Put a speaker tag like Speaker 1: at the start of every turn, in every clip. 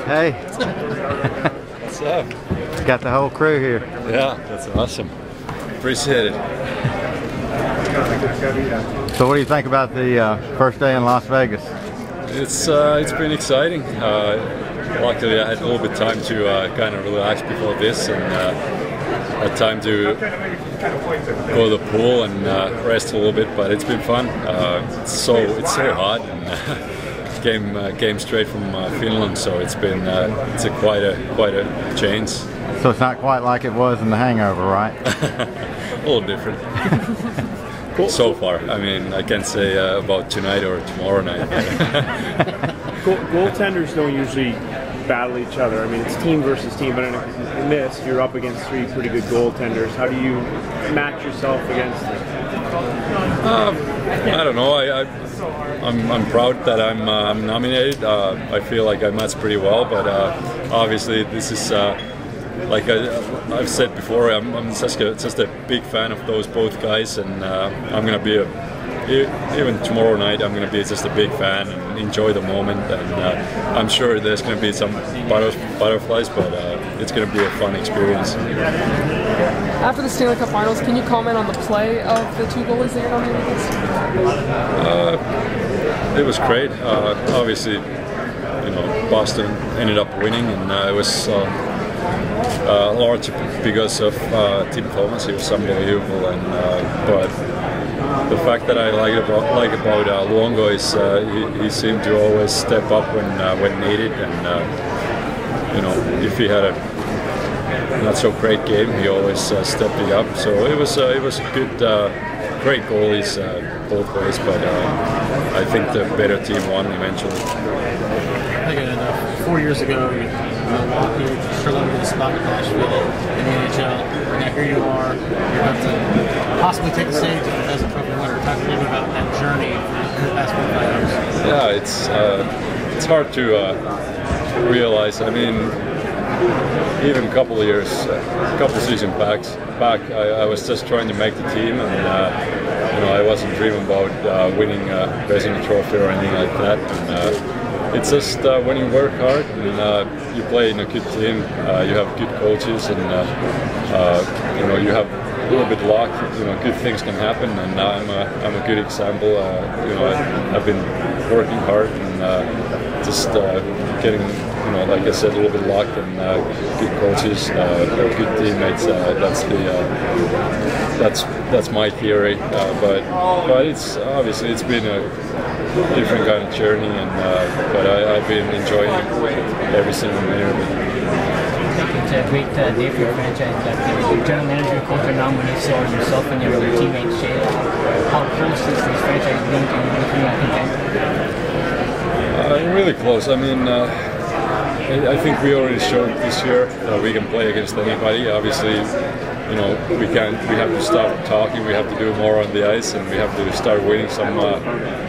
Speaker 1: Hey.
Speaker 2: What's up?
Speaker 1: Got the whole crew here.
Speaker 2: Yeah, that's awesome. Appreciate it.
Speaker 1: So what do you think about the first day in Las Vegas?
Speaker 2: It's been exciting. Luckily I had a little bit of time to kind of relax before this, and had time to go to the pool and rest a little bit, but it's been fun. It's so hot, and came straight from Finland, so it's been quite a change.
Speaker 1: So it's not quite like it was in The Hangover, right?
Speaker 2: A little different. So far, I mean, I can't say about tonight or tomorrow night.
Speaker 3: Goaltenders don't usually battle each other. I mean, it's team versus team, but in this, you're up against three pretty good goaltenders. How do you match yourself against them?
Speaker 2: I don't know. I'm proud that I'm nominated. I feel like I matched pretty well, but obviously this is like I've said before. I'm just a big fan of both guys, and I'm gonna be even tomorrow night. I'm gonna be just a big fan and enjoy the moment. And I'm sure there's gonna be some butterflies, but it's gonna be a fun experience.
Speaker 4: After the Stanley Cup Finals, can you comment on the play of the two goalies that you're nominated against?
Speaker 2: It was great. Obviously, Boston ended up winning, and it was large because of Tim Thomas. He was unbelievable, and but the fact that I like about Luongo is he seemed to always step up when needed, and if he had a not so great game, he always stepped it up. So it was a good, great goalies both ways, but I think the better team won eventually.
Speaker 5: I think 4 years ago, Milwaukee struggling with a spot in Nashville in the NHL, and now here you are. You're about to possibly take the stage as a trophy winner. Talk a little bit about that journey in the past 5 years.
Speaker 2: Yeah, it's hard to realize. I mean, even a couple seasons back, I was just trying to make the team, and I wasn't dreaming about winning a Vezina trophy or anything like that. And it's just when you work hard and you play in a good team, you have good coaches, and you have a little bit of luck. Good things can happen, and I'm a good example. I've been working hard and just getting. Like I said, a little bit of luck and good coaches, good teammates. That's my theory. But it's obviously it's been a different kind of journey, and but I've been enjoying every single minute of it.
Speaker 6: It's a great day for your franchise. But your general manager, coach, are nominated, so are yourself and your teammates. How close is this franchise being to becoming a contender?
Speaker 2: Really close. I mean. I think we already showed this year that we can play against anybody. Obviously, we have to stop talking. We have to do more on the ice, and we have to start winning some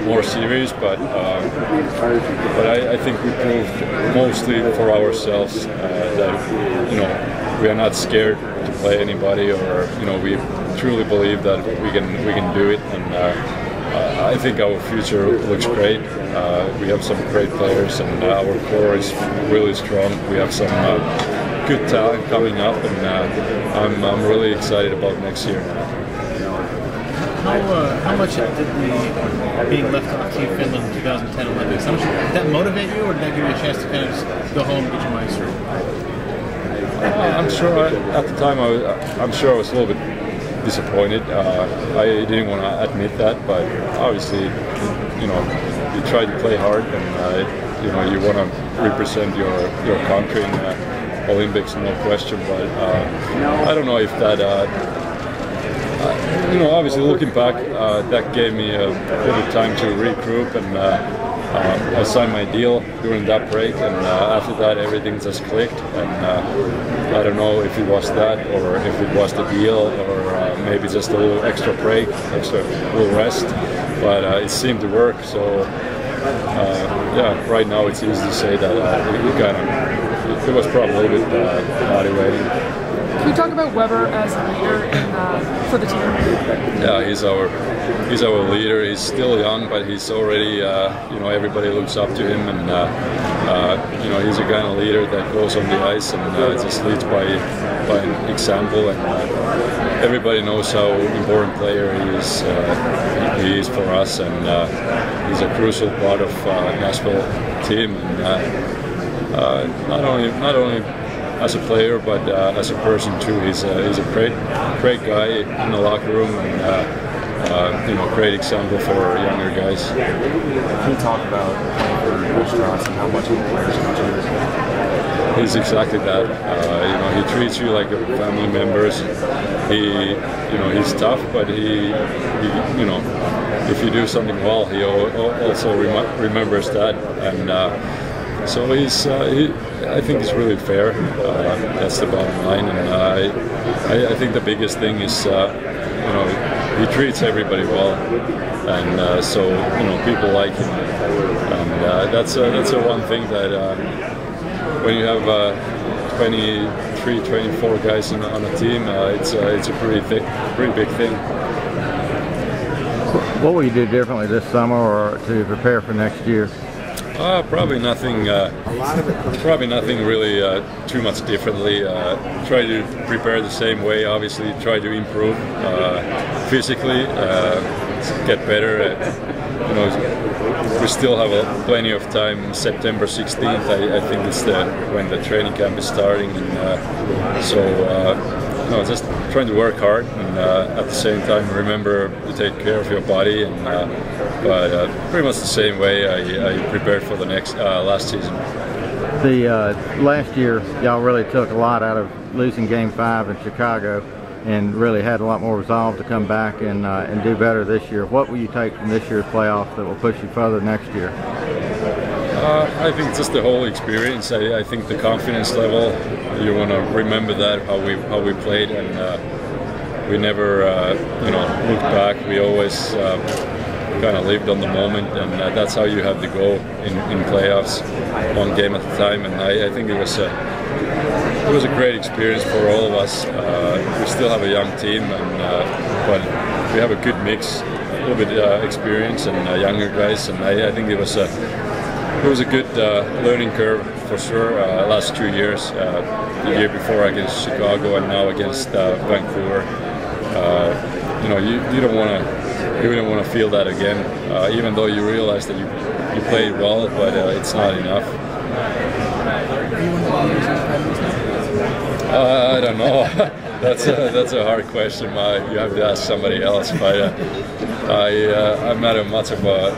Speaker 2: more series. But I think we proved mostly for ourselves that we are not scared to play anybody, or we truly believe that we can do it. And I think our future looks great. We have some great players, and our core is really strong. We have some good talent coming up, and I'm really excited about next year.
Speaker 5: How much did the being left off Team Finland 2010 Olympics, how much did that motivate you, or did that give you a chance to kind of just go home and get your mind straight?
Speaker 2: I'm sure at the time I'm sure I was a little bit disappointed. I didn't want to admit that, but obviously, you try to play hard, and you want to represent your country in Olympics, no question. But I don't know if that. Obviously, looking back, that gave me a little time to regroup, and I signed my deal during that break, and after that, everything just clicked. And I don't know if it was that, or if it was the deal, or maybe just a little extra break, little rest. But it seemed to work. So right now it's easy to say that it was probably a little bit motivating.
Speaker 4: Can you talk about Weber as a leader for the team?
Speaker 2: Yeah, he's our leader. He's still young, but he's already everybody looks up to him, and he's a kind of leader that goes on the ice and just leads by an example, and everybody knows how important player he is for us, and he's a crucial part of Nashville team, and not only as a player, but as a person too. He's a great guy in the locker room, and great example for younger guys.
Speaker 7: Can you talk about restaurants and how much players contribute?
Speaker 2: He's exactly that. He treats you like a family members. He's tough, but he if you do something well, he also remembers that, and so I think he's really fair. That's the bottom line, and I think the biggest thing is he treats everybody well, and so people like him, and that's a one thing that when you have 23, 24 guys on a team, it's a pretty big thing.
Speaker 1: What will you do differently this summer or to prepare for next year?
Speaker 2: Probably nothing. Probably nothing really too much differently. Try to prepare the same way. Obviously, try to improve physically, get better. We still have plenty of time. September 16th, I think it's when the training camp is starting, and just trying to work hard, and at the same time remember to take care of your body, and but pretty much the same way I prepared for the last season.
Speaker 1: The last year, y'all really took a lot out of losing Game 5 in Chicago, and really had a lot more resolve to come back and do better this year. What will you take from this year's playoffs that will push you further next year?
Speaker 2: I think just the whole experience. I think the confidence level. You want to remember that how we played, and we never looked back. We always kind of lived on the moment, and that's how you have to go in playoffs, one game at a time. And I think it was a great experience for all of us. We still have a young team, but we have a good mix, a little bit experience and younger guys, and I think it was a good learning curve for sure. Last 2 years, the year before against Chicago and now against Vancouver. You don't want to feel that again, even though you realize that you played well, but it's not enough. I don't know. That's a hard question. You have to ask somebody else. But I'm not much of a.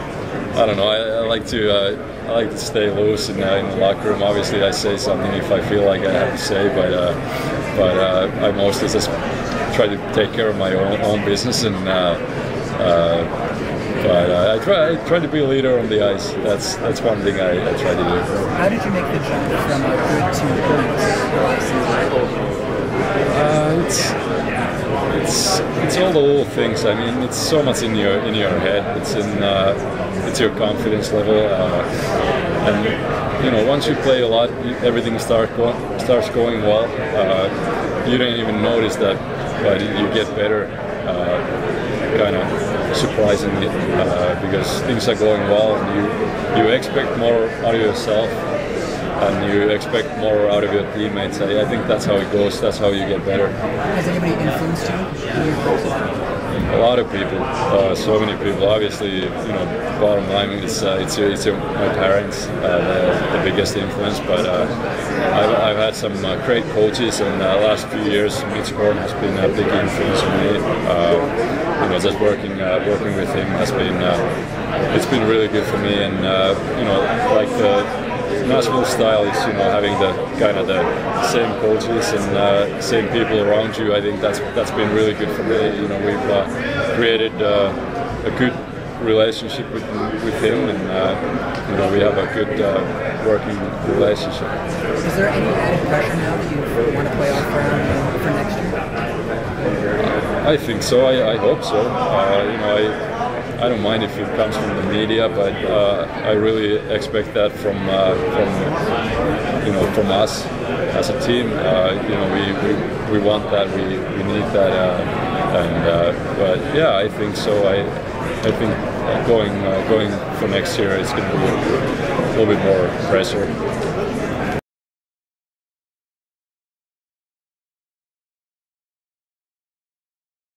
Speaker 2: I don't know. I like to stay loose in the locker room. Obviously, I say something if I feel like I have to say, but I mostly just try to take care of my own business, and I try to be a leader on the ice. That's one thing I try to do.
Speaker 8: How did you make the jump from a good to points last season?
Speaker 2: It's all the little things. I mean, it's so much in your head. It's your confidence level, and once you play a lot, everything starts going well. You don't even notice that, but you get better, kind of surprisingly, because things are going well, and you expect more out of yourself, and you expect more out of your teammates. I think that's how it goes. That's how you get better.
Speaker 8: Has anybody influenced you in your process?
Speaker 2: A lot of people, so many people. Obviously, bottom line is it's my parents, the biggest influence. But I've had some great coaches, and the last few years, Mitch Gordon has been a big influence on me. Just working with him has been it's been really good for me, and like the Nashville style is having the same coaches and same people around you. I think that's been really good for me. We've created a good relationship with him, and we have a good working relationship.
Speaker 8: Is there any added pressure now that you want to play off for next year?
Speaker 2: I think so. I hope so. I don't mind if it comes from the media, but I really expect that from us as a team. We we want that, we need that, but yeah, I think so. I think going for next year, it's going to be a little bit more pressure.